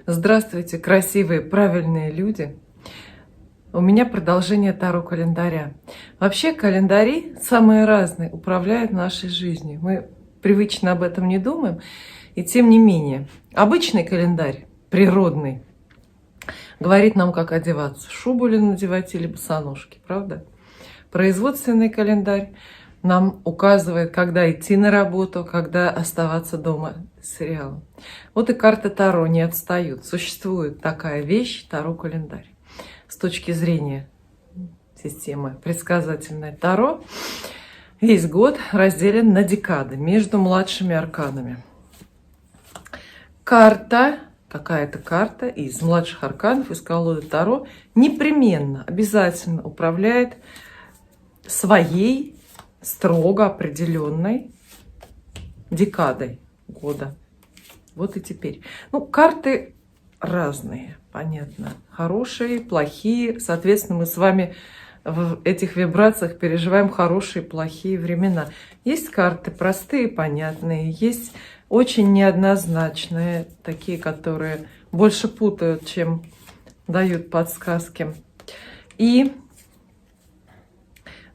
Здравствуйте, красивые, правильные люди. У меня продолжение Таро календаря. Вообще календари самые разные управляют нашей жизнью. Мы привычно об этом не думаем. И тем не менее, обычный календарь, природный, говорит нам, как одеваться. Шубу ли надевать или босоножки, правда? Производственный календарь нам указывает, когда идти на работу, когда оставаться дома с сериалом. Вот и карты Таро не отстают. Существует такая вещь, Таро-календарь. С точки зрения системы предсказательной Таро, весь год разделен на декады между младшими арканами. Карта, какая-то карта из младших арканов, из колоды Таро, непременно, обязательно управляет своей строго определенной декадой года. Вот и теперь. Ну, карты разные, понятно. Хорошие, плохие. Соответственно, мы с вами в этих вибрациях переживаем хорошие, плохие времена. Есть карты простые, понятные. Есть очень неоднозначные, такие, которые больше путают, чем дают подсказки. И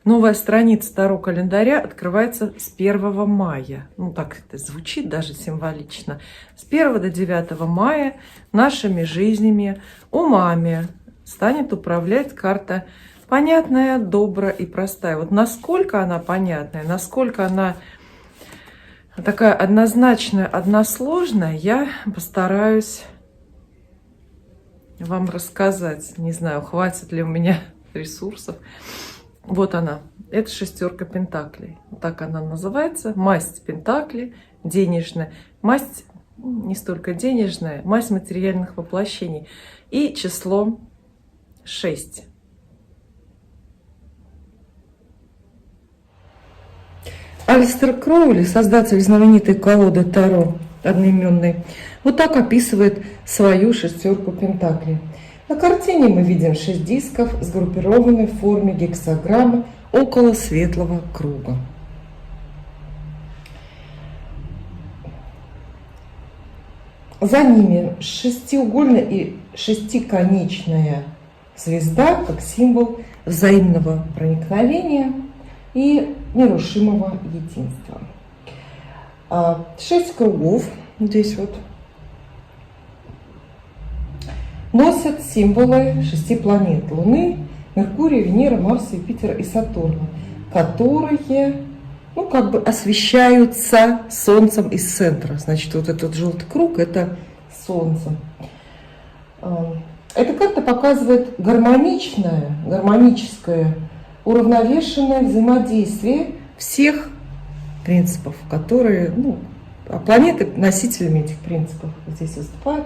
новая страница Таро календаря открывается с 1 мая. Ну, так это звучит даже символично. С 1 до 9 мая нашими жизнями, умами станет управлять карта понятная, добрая и простая. Вот насколько она понятная, насколько она такая однозначная, односложная, я постараюсь вам рассказать. Не знаю, хватит ли у меня ресурсов. Вот она. Это шестерка пентаклей. Так она называется. Масть пентаклей. Денежная. Масть не столько денежная, масть материальных воплощений. И число 6. Алистер Кроули, создатель знаменитой колоды Таро одноименной, вот так описывает свою шестерку пентаклей. На картине мы видим 6 дисков, сгруппированные в форме гексаграммы около светлого круга. За ними шестиугольная и шестиконечная звезда, как символ взаимного проникновения и нерушимого единства. 6 кругов здесь вот носят символы 6 планет: Луны, Меркурия, Венера, Марса, Юпитера и Сатурна, которые, ну, как бы освещаются Солнцем из центра. Значит, вот этот желтый круг – это Солнце. Эта карта показывает гармоническое, уравновешенное взаимодействие всех принципов, которые, ну, а планеты носителями этих принципов здесь выступают.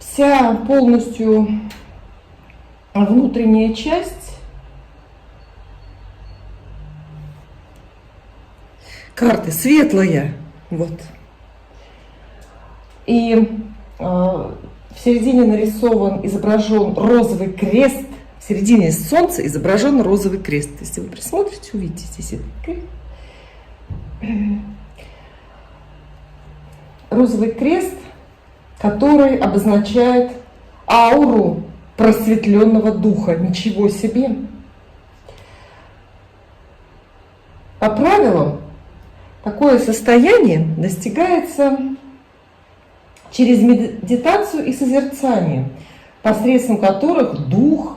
Вся полностью внутренняя часть карты светлая, вот. И в середине изображен розовый крест. В середине Солнца изображен розовый крест. Если вы присмотрите, увидите здесь этот крест. Розовый крест, который обозначает ауру просветленного духа. Ничего себе! По правилам, такое состояние достигается через медитацию и созерцание, посредством которых дух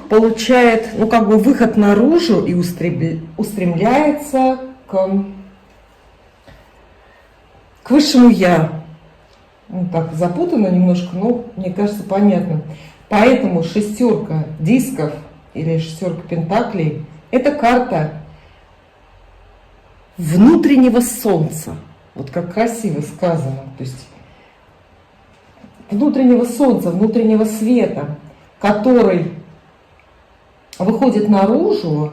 получает, ну, как бы выход наружу и устремляется к высшему я. Ну, так запутано немножко, но мне кажется понятно. Поэтому шестерка дисков или шестерка пентаклей – это карта внутреннего солнца. Вот как красиво сказано. То есть внутреннего солнца, внутреннего света, который выходит наружу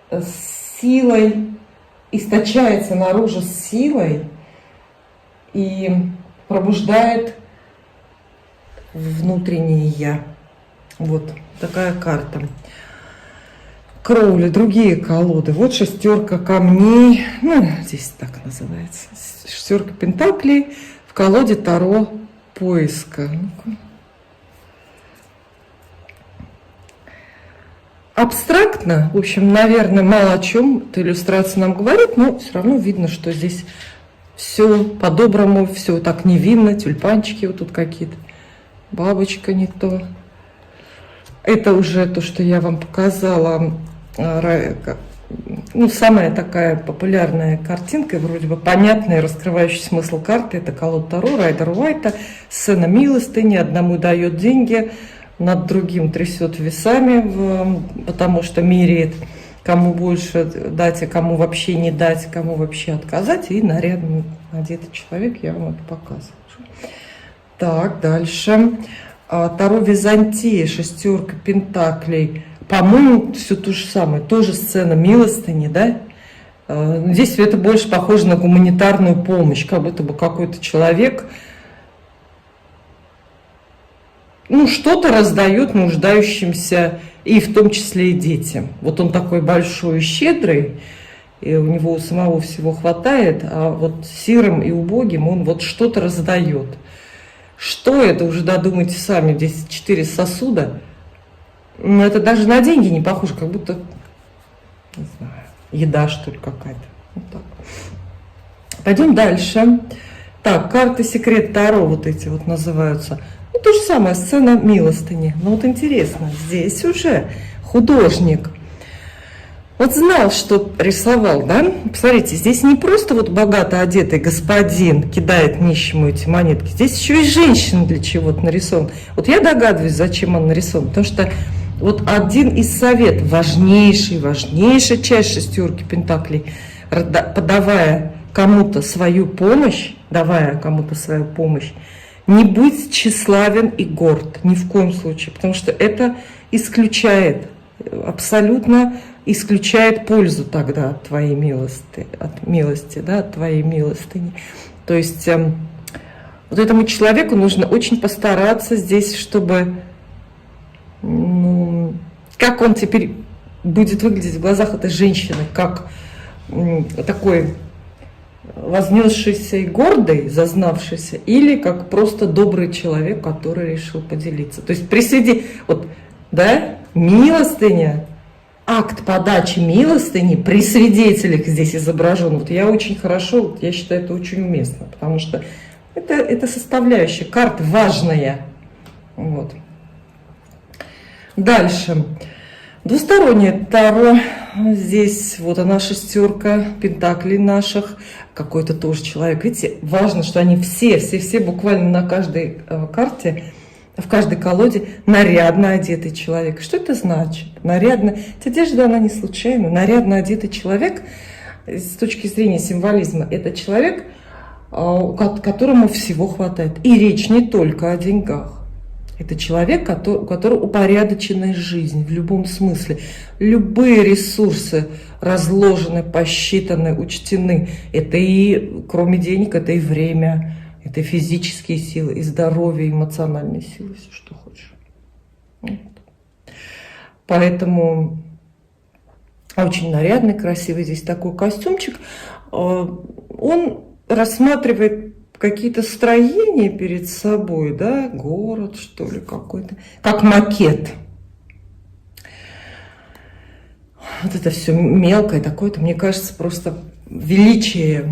с силой, источается наружу с силой и пробуждает внутреннее я. Вот такая карта. Кроули, другие колоды. Вот шестерка камней, ну, здесь так называется. Шестерка пентаклей в колоде Таро поиска. Абстрактно, в общем, наверное, мало о чем эта иллюстрация нам говорит, но все равно видно, что здесь все по-доброму, все так невинно, тюльпанчики вот тут какие-то, бабочка не то. Это уже то, что я вам показала, ну, самая такая популярная картинка, вроде бы понятная, раскрывающий смысл карты, это колода Таро Райдер Уайта, сцена милостыни, одному дает деньги, над другим трясет весами, потому что меряет, кому больше дать, а кому вообще не дать, кому вообще отказать, и нарядно одетый человек, я вам это показываю. Так, дальше. Таро Византии, шестерка пентаклей. По-моему, все то же самое. Тоже сцена милостыни, да? Здесь это больше похоже на гуманитарную помощь, как будто бы какой-то человек, ну, что-то раздает нуждающимся, и в том числе и детям. Вот он такой большой и щедрый, и у него у самого всего хватает, а вот сирым и убогим он вот что-то раздает. Что это, уже додумайте сами, здесь 4 сосуда. Но это даже на деньги не похоже, как будто, не знаю, еда, что ли, какая-то. Вот так. Пойдем дальше. Так, карты секрет Таро вот эти вот называются. Ну, то же самое, сцена милостыни. Но вот интересно, здесь уже художник вот знал, что рисовал, да? Посмотрите, здесь не просто вот богато одетый господин кидает нищему эти монетки. Здесь еще и женщина для чего-то нарисована. Вот я догадываюсь, зачем он нарисован. Потому что вот один из советов, важнейшая часть шестерки пентаклей, подавая кому-то свою помощь, не будь тщеславен и горд, ни в коем случае, потому что это исключает, абсолютно исключает пользу тогда от твоей милости, да, от твоей милостыни. То есть вот этому человеку нужно очень постараться здесь, чтобы, ну, как он теперь будет выглядеть в глазах этой женщины, как такой вознесшийся и гордый, зазнавшийся, или как просто добрый человек, который решил поделиться. То есть вот, да, милостыня, акт подачи милостыни при свидетелях здесь изображен. Вот я очень хорошо, я считаю, это очень уместно, потому что это составляющая карты важная. Вот. Дальше. Двустороннее Таро. Здесь вот она шестерка пентаклей наших. Какой-то тоже человек. Видите, важно, что они все буквально на каждой карте, в каждой колоде нарядно одетый человек. Что это значит? Нарядно. Одежда, она не случайна. Нарядно одетый человек, с точки зрения символизма, это человек, которому всего хватает. И речь не только о деньгах. Это человек, у которого упорядоченная жизнь в любом смысле. Любые ресурсы разложены, посчитаны, учтены. Это и, кроме денег, это и время, это и физические силы, и здоровье, и эмоциональные силы, все, что хочешь. Вот. Поэтому очень нарядный, красивый здесь такой костюмчик. Он рассматривает какие-то строения перед собой, да, город, что ли, какой-то, как макет. Вот это все мелкое такое-то, мне кажется, просто величие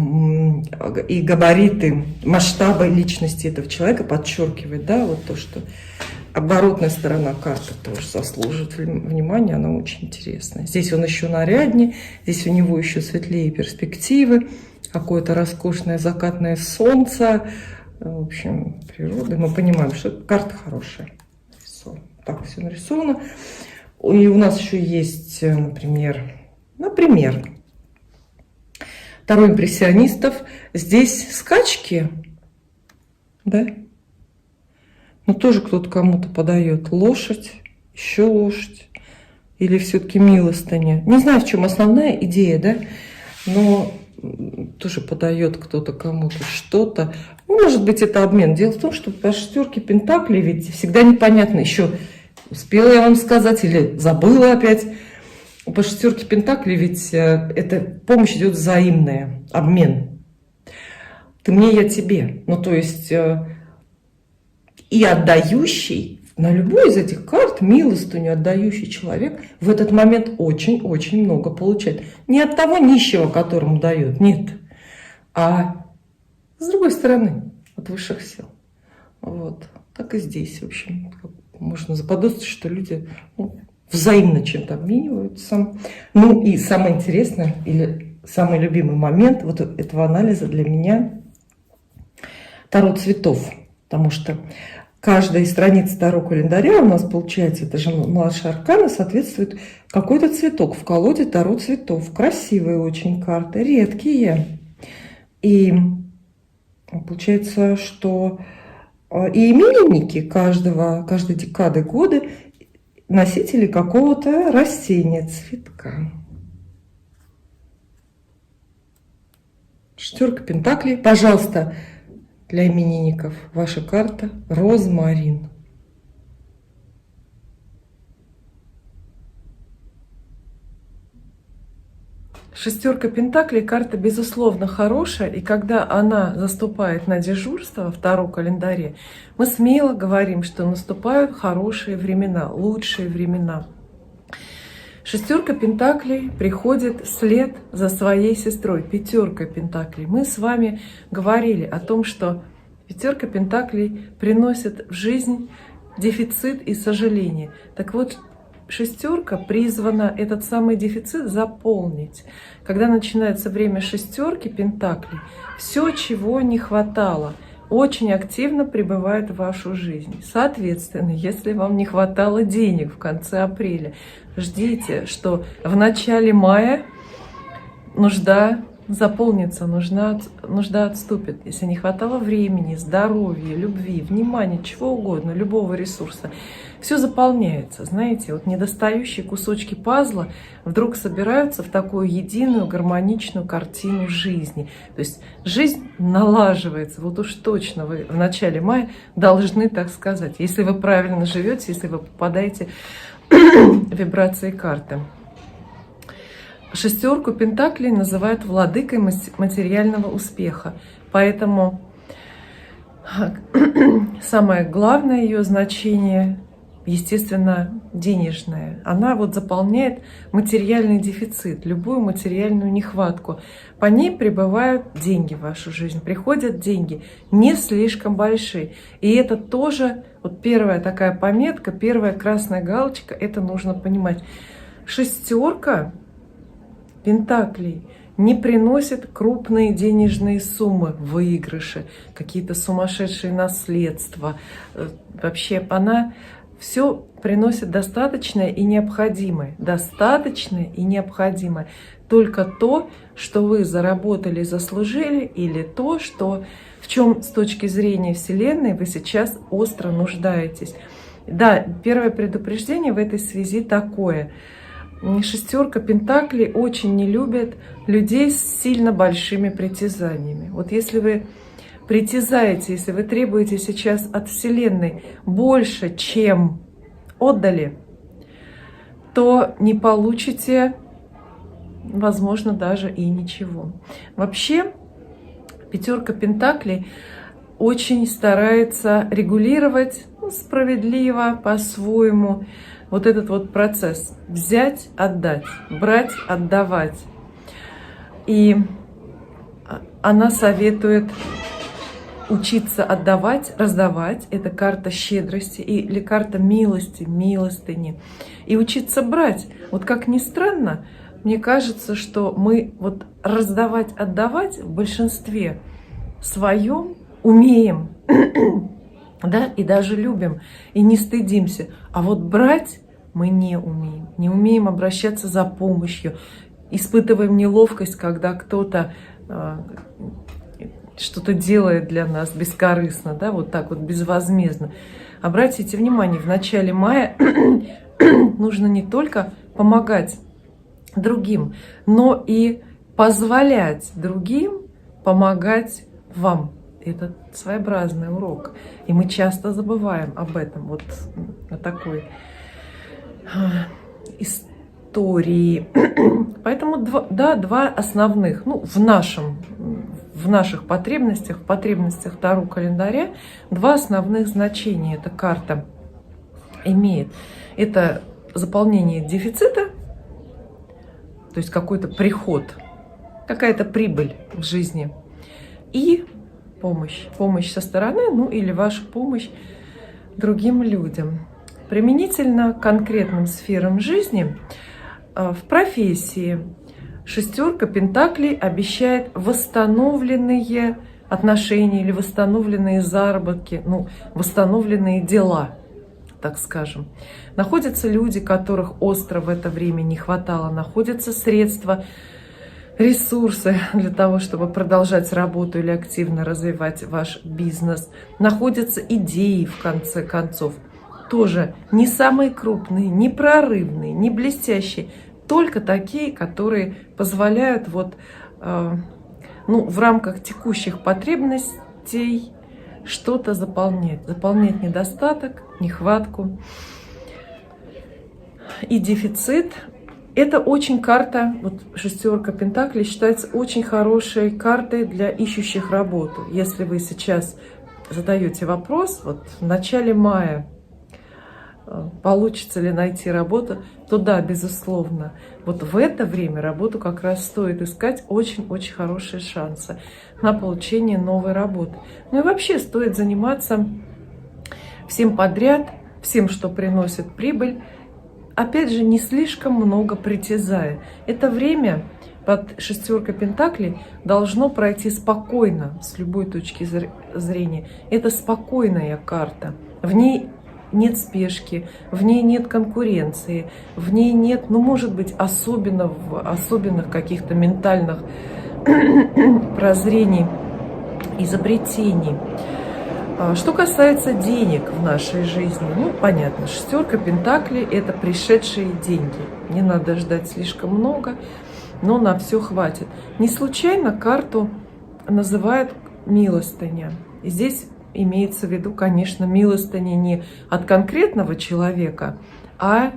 и габариты, масштабы личности этого человека подчеркивает, да, вот то, что оборотная сторона карты тоже заслуживает внимания, она очень интересная. Здесь он еще наряднее, здесь у него еще светлее перспективы, какое-то роскошное закатное солнце, в общем, природа. Мы понимаем, что карта хорошая. Так все нарисовано. И у нас еще есть, например, Таро импрессионистов. Здесь скачки, да? Но тоже кто-то кому-то подает лошадь, еще лошадь, или все-таки милостыня. Не знаю, в чем основная идея, да? Но тоже подает кто-то кому-то что-то. Может быть, это обмен. Дело в том, что по шестерке пентаклей ведь всегда непонятно, еще успела я вам сказать или забыла опять. по шестерке пентаклей ведь эта помощь идет взаимная, обмен. Ты мне, я тебе. Ну, то есть и отдающий, на любой из этих карт, милостыню отдающий человек в этот момент очень-очень много получает. Не от того нищего, которому дает, нет, а с другой стороны, от высших сил. Вот. Так и здесь, в общем, можно заподозрить, что люди взаимно чем-то обмениваются. Ну и самое интересное, или самый любимый момент вот этого анализа для меня — Таро цветов. Потому что каждая из страниц Таро календаря у нас получается, это же младшая аркана, соответствует какой-то цветок в колоде Таро цветов. Красивые очень карты, редкие. И получается, что и именинники каждой декады года носители какого-то растения, цветка. Шестерка пентаклей. Пожалуйста, для именинников ваша карта — розмарин. Шестерка пентаклей — карта, безусловно, хорошая, и когда она заступает на дежурство в Таро календаре, мы смело говорим, что наступают хорошие времена, лучшие времена. Шестерка пентаклей приходит вслед за своей сестрой, пятерка пентаклей. Мы с вами говорили о том, что пятерка пентаклей приносит в жизнь дефицит и сожаление. Так вот, шестерка призвана этот самый дефицит заполнить. Когда начинается время шестерки пентаклей, все, чего не хватало, очень активно прибывает в вашу жизнь. Соответственно, если вам не хватало денег в конце апреля, ждите, что в начале мая нужда заполнится, нужда отступит. Если не хватало времени, здоровья, любви, внимания, чего угодно, любого ресурса, все заполняется. Знаете, вот недостающие кусочки пазла вдруг собираются в такую единую гармоничную картину жизни. То есть жизнь налаживается. Вот уж точно вы в начале мая должны так сказать, если вы правильно живете, если вы попадаете в вибрации карты. Шестерку пентаклей называют владыкой материального успеха. Поэтому самое главное ее значение, естественно, денежное. Она вот заполняет материальный дефицит, любую материальную нехватку. По ней прибывают деньги в вашу жизнь, приходят деньги не слишком большие. И это тоже вот первая такая пометка, первая красная галочка, это нужно понимать. Шестерка пентаклей не приносит крупные денежные суммы, выигрыши, какие-то сумасшедшие наследства. Вообще она все приносит достаточное и необходимое. Достаточное и необходимое. Только то, что вы заработали, заслужили, или то, в чем с точки зрения Вселенной вы сейчас остро нуждаетесь. Да, первое предупреждение в этой связи такое. Шестерка пентаклей очень не любит людей с сильно большими притязаниями. Вот если вы притязаете, если вы требуете сейчас от Вселенной больше, чем отдали, то не получите, возможно, даже и ничего. Вообще, пятерка пентаклей очень старается регулировать справедливо, по-своему, вот этот вот процесс взять, отдать, брать, отдавать. И она советует учиться отдавать, раздавать. Это карта щедрости или карта милости, милостыни. И учиться брать. Вот как ни странно, мне кажется, что мы вот раздавать, отдавать в большинстве своем умеем. Да, и даже любим, и не стыдимся. А вот брать мы не умеем. Не умеем обращаться за помощью. Испытываем неловкость, когда кто-то что-то делает для нас бескорыстно, да, вот так вот безвозмездно. Обратите внимание, в начале мая нужно не только помогать другим, но и позволять другим помогать вам. Это своеобразный урок. И мы часто забываем об этом. Вот такой территории. Поэтому два основных, ну, в наших потребностях, в потребностях Таро календаря, два основных значения эта карта имеет. Это заполнение дефицита, то есть какой-то приход, какая-то прибыль в жизни, и помощь со стороны, ну или ваша помощь другим людям. Применительно к конкретным сферам жизни, в профессии шестерка пентаклей обещает восстановленные отношения или восстановленные заработки, ну, восстановленные дела, так скажем. Находятся люди, которых остро в это время не хватало, находятся средства, ресурсы для того, чтобы продолжать работу или активно развивать ваш бизнес. Находятся идеи, в конце концов. Тоже не самые крупные, не прорывные, не блестящие, только такие, которые позволяют вот, в рамках текущих потребностей что-то заполнять недостаток, нехватку и дефицит. Это очень карта, вот шестерка пентаклей считается очень хорошей картой для ищущих работу. Если вы сейчас задаете вопрос, вот в начале мая, получится ли найти работу, то да, безусловно. Вот в это время работу как раз стоит искать, очень-очень хорошие шансы на получение новой работы. Ну и вообще стоит заниматься всем подряд, всем, что приносит прибыль. Опять же, не слишком много притязая. Это время под шестеркой пентаклей должно пройти спокойно, с любой точки зрения. Это спокойная карта. В ней нет спешки, в ней нет конкуренции, в ней нет, ну, может быть, особенных каких-то ментальных прозрений, изобретений. Что касается денег в нашей жизни, ну, понятно, шестерка пентаклей – это пришедшие деньги. Не надо ждать слишком много, но на все хватит. Не случайно карту называют милостыня. И здесь имеется в виду, конечно, милостыня не от конкретного человека, а,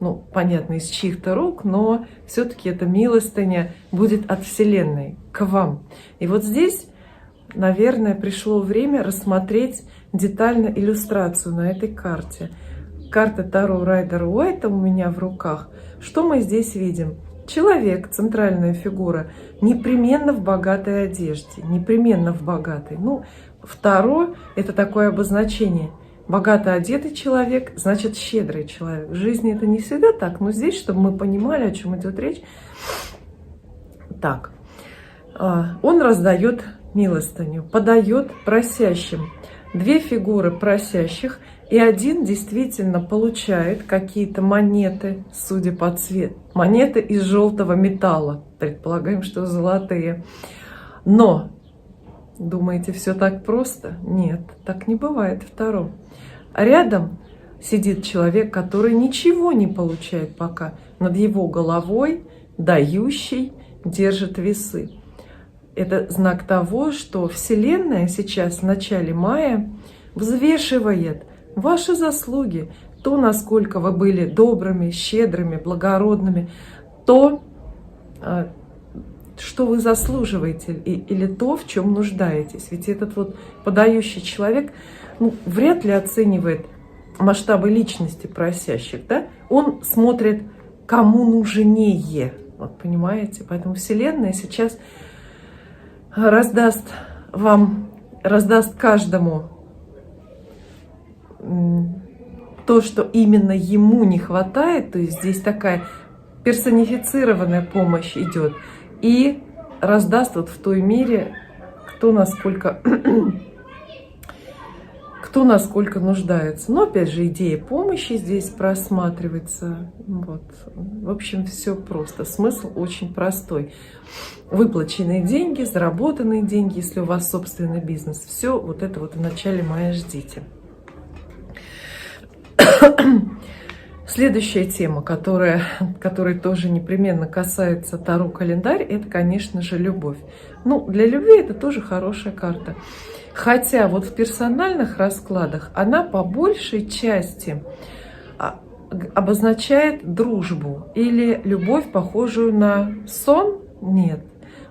ну, понятно, из чьих-то рук, но все-таки эта милостыня будет от Вселенной к вам. И вот здесь, наверное, пришло время рассмотреть детально иллюстрацию на этой карте. Карта Таро Райдера Уайта у меня в руках. Что мы здесь видим? Человек, центральная фигура, непременно в богатой одежде, непременно в богатой. Ну, в Таро это такое обозначение. Богато одетый человек, значит щедрый человек. В жизни это не всегда так, но здесь, чтобы мы понимали, о чем идет речь. Так, он раздает милостыню, подает просящим. Две фигуры просящих, и один действительно получает какие-то монеты, судя по цвету. Монеты из желтого металла. Предполагаем, что золотые. Но, думаете, все так просто? Нет, так не бывает в Таро. Рядом сидит человек, который ничего не получает пока. Над его головой дающий держит весы. Это знак того, что Вселенная сейчас в начале мая взвешивает ваши заслуги, то, насколько вы были добрыми, щедрыми, благородными, то, что вы заслуживаете, или то, в чем нуждаетесь. Ведь этот вот подающий человек, ну, вряд ли оценивает масштабы личности просящих, да? Он смотрит, кому нужнее, вот понимаете? Поэтому Вселенная сейчас раздаст каждому то, что именно ему не хватает, то есть здесь такая персонифицированная помощь идет, и раздаст вот в той мере, кто насколько нуждается. Но опять же идея помощи здесь просматривается. Вот. В общем, все просто. Смысл очень простой. Выплаченные деньги, заработанные деньги, если у вас собственный бизнес. Все вот это вот в начале мая ждите. Следующая тема, которая тоже непременно касается Таро календарь, это, конечно же, любовь. Ну, для любви это тоже хорошая карта. Хотя вот в персональных раскладах она по большей части обозначает дружбу или любовь, похожую на сон? Нет.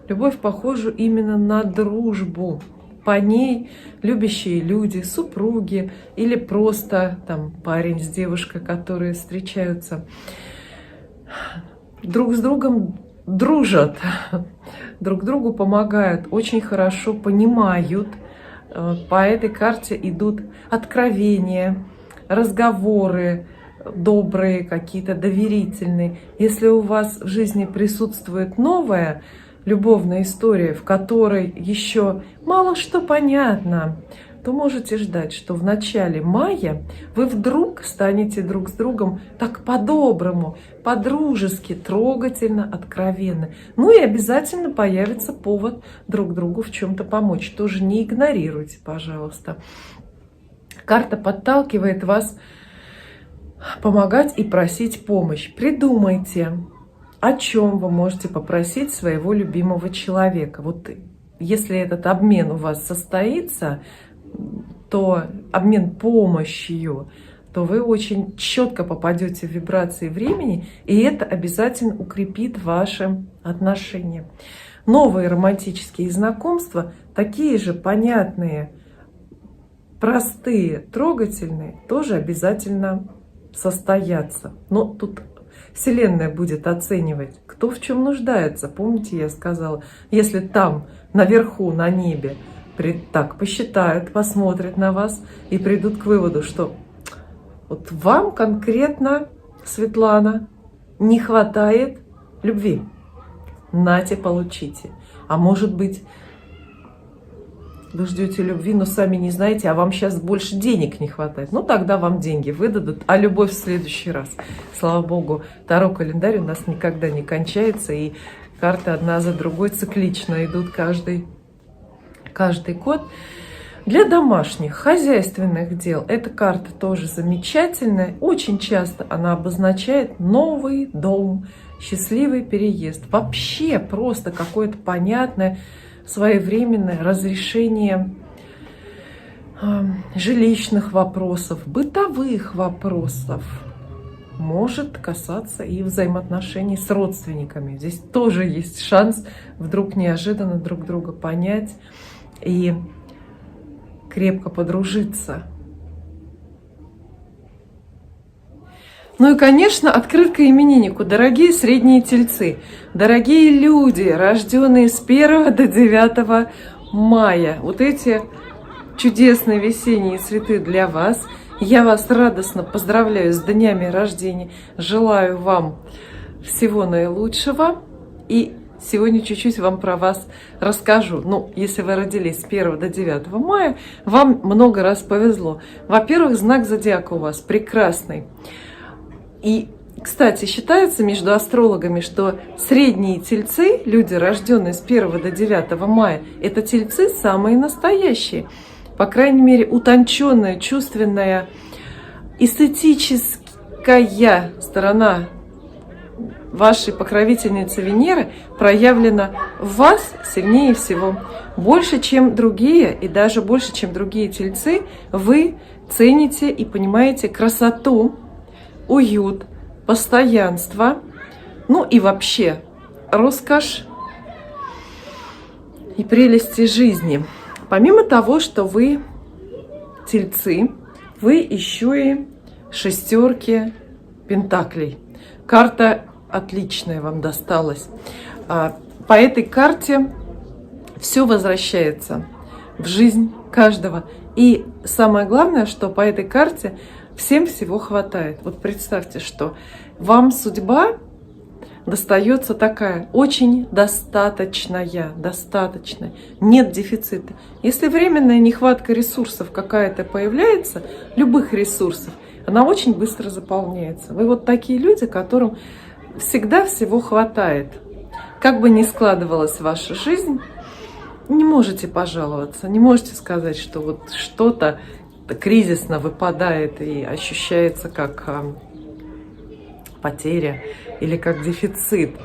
Любовь, похожую именно на дружбу. По ней любящие люди, супруги или просто там парень с девушкой, которые встречаются, друг с другом дружат, друг другу помогают, очень хорошо понимают. По этой карте идут откровения, разговоры добрые, какие-то доверительные. Если у вас в жизни присутствует новая любовная история, в которой еще мало что понятно, то можете ждать, что в начале мая вы вдруг станете друг с другом так по-доброму, по-дружески, трогательно, откровенно. Ну и обязательно появится повод друг другу в чем-то помочь. Тоже не игнорируйте, пожалуйста. Карта подталкивает вас помогать и просить помощь. Придумайте, о чем вы можете попросить своего любимого человека. Вот если этот обмен у вас состоится, то обмен помощью, то вы очень четко попадете в вибрации времени, и это обязательно укрепит ваши отношения. Новые романтические знакомства, такие же понятные, простые, трогательные, тоже обязательно состоятся. Но тут Вселенная будет оценивать, кто в чем нуждается. Помните, я сказала, если там, наверху, на небе, так посчитают, посмотрят на вас и придут к выводу, что вот вам конкретно, Светлана, не хватает любви. Нате, получите. А может быть, вы ждете любви, но сами не знаете, а вам сейчас больше денег не хватает. Ну, тогда вам деньги выдадут, а любовь в следующий раз. Слава Богу, Таро-календарь у нас никогда не кончается, и карты одна за другой циклично идут каждый год. Для домашних, хозяйственных дел эта карта тоже замечательная. Очень часто она обозначает новый дом, счастливый переезд. Вообще просто какое-то понятное, своевременное разрешение жилищных вопросов, бытовых вопросов. Может касаться и взаимоотношений с родственниками. Здесь тоже есть шанс вдруг неожиданно друг друга понять и крепко подружиться. Ну и, конечно, открытка имениннику. Дорогие средние тельцы, дорогие люди, рожденные с 1 до 9 мая. Вот эти чудесные весенние цветы для вас. Я вас радостно поздравляю с днями рождения. Желаю вам всего наилучшего. И сегодня чуть-чуть вам про вас расскажу. Ну, если вы родились с 1 до 9 мая, вам много раз повезло. Во-первых, знак зодиака у вас прекрасный. И, кстати, считается между астрологами, что средние тельцы, люди, рожденные с 1 до 9 мая, это тельцы самые настоящие. По крайней мере, утонченная, чувственная, эстетическая сторона вашей покровительницы Венеры проявлена в вас сильнее всего. Больше, чем другие, и даже больше, чем другие тельцы, вы цените и понимаете красоту, уют, постоянство, ну и вообще роскошь и прелести жизни. Помимо того, что вы тельцы, вы еще и шестерки пентаклей. Карта отличная вам досталась. По этой карте все возвращается в жизнь каждого. И самое главное, что по этой карте всем всего хватает. Вот представьте, что вам судьба достается такая, очень достаточная, нет дефицита. Если временная нехватка ресурсов какая-то появляется, любых ресурсов, она очень быстро заполняется. Вы вот такие люди, которым всегда всего хватает. Как бы ни складывалась ваша жизнь, не можете пожаловаться, не можете сказать, что вот что-то кризисно выпадает и ощущается как потеря или как дефицит.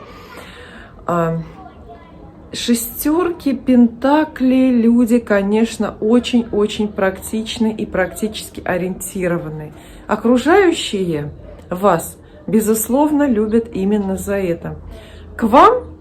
Шестерки пентаклей, люди, конечно, очень-очень практичны и практически ориентированы. Окружающие вас, безусловно, любят именно за это. К вам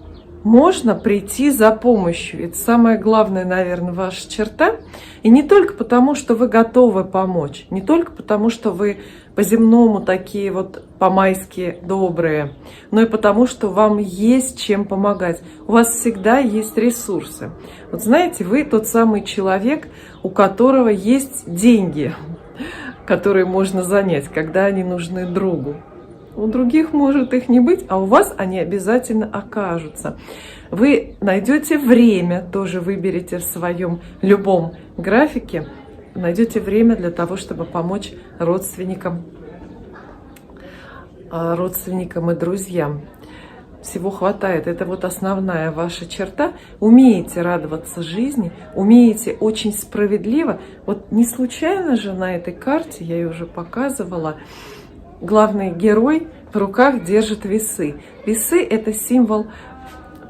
можно прийти за помощью. Это самая главная, наверное, ваша черта. И не только потому, что вы готовы помочь, не только потому, что вы по-земному такие вот по-майски добрые, но и потому, что вам есть чем помогать. У вас всегда есть ресурсы. Вот знаете, вы тот самый человек, у которого есть деньги, которые можно занять, когда они нужны другу. У других может их не быть, а у вас они обязательно окажутся. Вы найдете время, тоже выберете в своем любом графике, найдете время для того, чтобы помочь родственникам и друзьям. Всего хватает. Это вот основная ваша черта. Умеете радоваться жизни, умеете очень справедливо. Вот не случайно же на этой карте, я ее уже показывала, главный герой в руках держит весы. Весы – это символ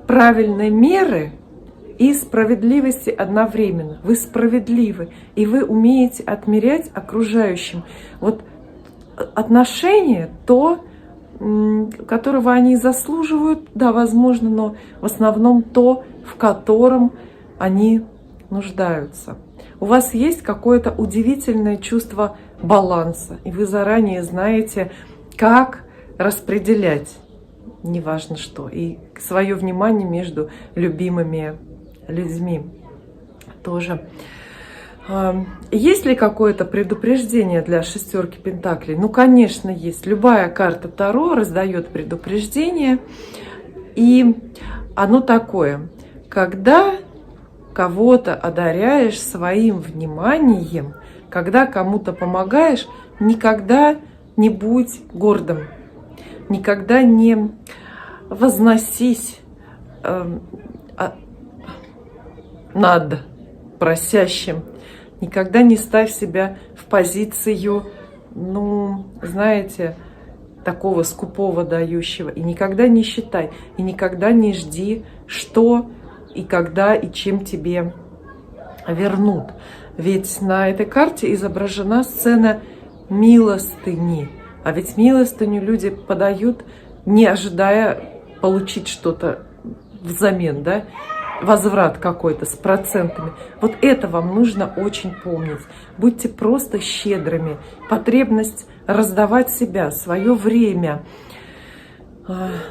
правильной меры и справедливости одновременно. Вы справедливы, и вы умеете отмерять окружающим. Вот отношение, то, которого они заслуживают, да, возможно, но в основном то, в котором они нуждаются. У вас есть какое-то удивительное чувство баланса, и вы заранее знаете, как распределять, неважно что, и свое внимание между любимыми людьми тоже. Есть ли какое-то предупреждение для шестерки пентаклей? Ну, конечно, есть. Любая карта Таро раздает предупреждение, и оно такое: когда кого-то одаряешь своим вниманием, когда кому-то помогаешь, никогда не будь гордым, никогда не возносись над просящим, никогда не ставь себя в позицию, ну, знаете, такого скупого дающего, и никогда не считай, и никогда не жди, что и когда и чем тебе вернут. Ведь на этой карте изображена сцена милостыни. А ведь милостыню люди подают, не ожидая получить что-то взамен, да? Возврат какой-то с процентами. Вот это вам нужно очень помнить. Будьте просто щедрыми. Потребность раздавать себя, свое время,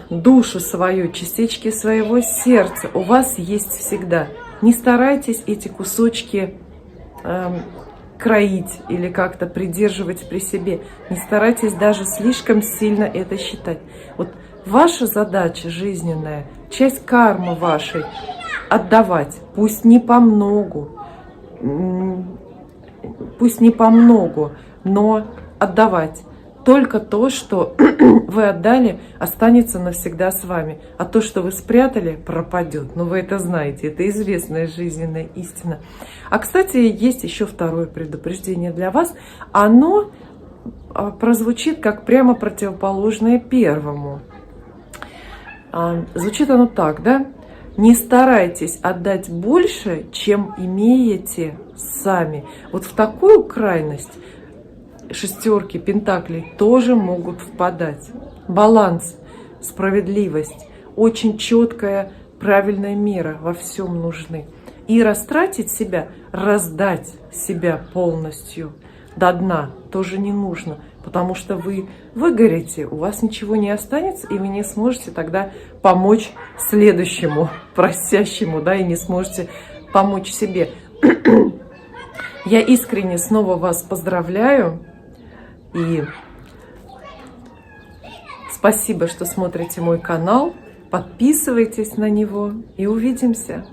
душу свою, частички своего сердца у вас есть всегда. Не старайтесь эти кусочки кроить или как-то придерживать при себе. Не старайтесь даже слишком сильно это считать. Вот ваша задача жизненная, часть кармы вашей отдавать. Пусть не по многу, но отдавать. Только то, что вы отдали, останется навсегда с вами. А то, что вы спрятали, пропадет. Ну, вы это знаете, это известная жизненная истина. А, кстати, есть еще второе предупреждение для вас. Оно прозвучит как прямо противоположное первому. Звучит оно так, да? Не старайтесь отдать больше, чем имеете сами. Вот в такую крайность шестерки пентаклей тоже могут впадать. Баланс, справедливость, очень четкая, правильная мера во всем нужны. И растратить себя, раздать себя полностью до дна тоже не нужно, потому что вы выгорите, у вас ничего не останется, и вы не сможете тогда помочь следующему просящему, да, и не сможете помочь себе. Я искренне снова вас поздравляю. И спасибо, что смотрите мой канал. Подписывайтесь на него и увидимся.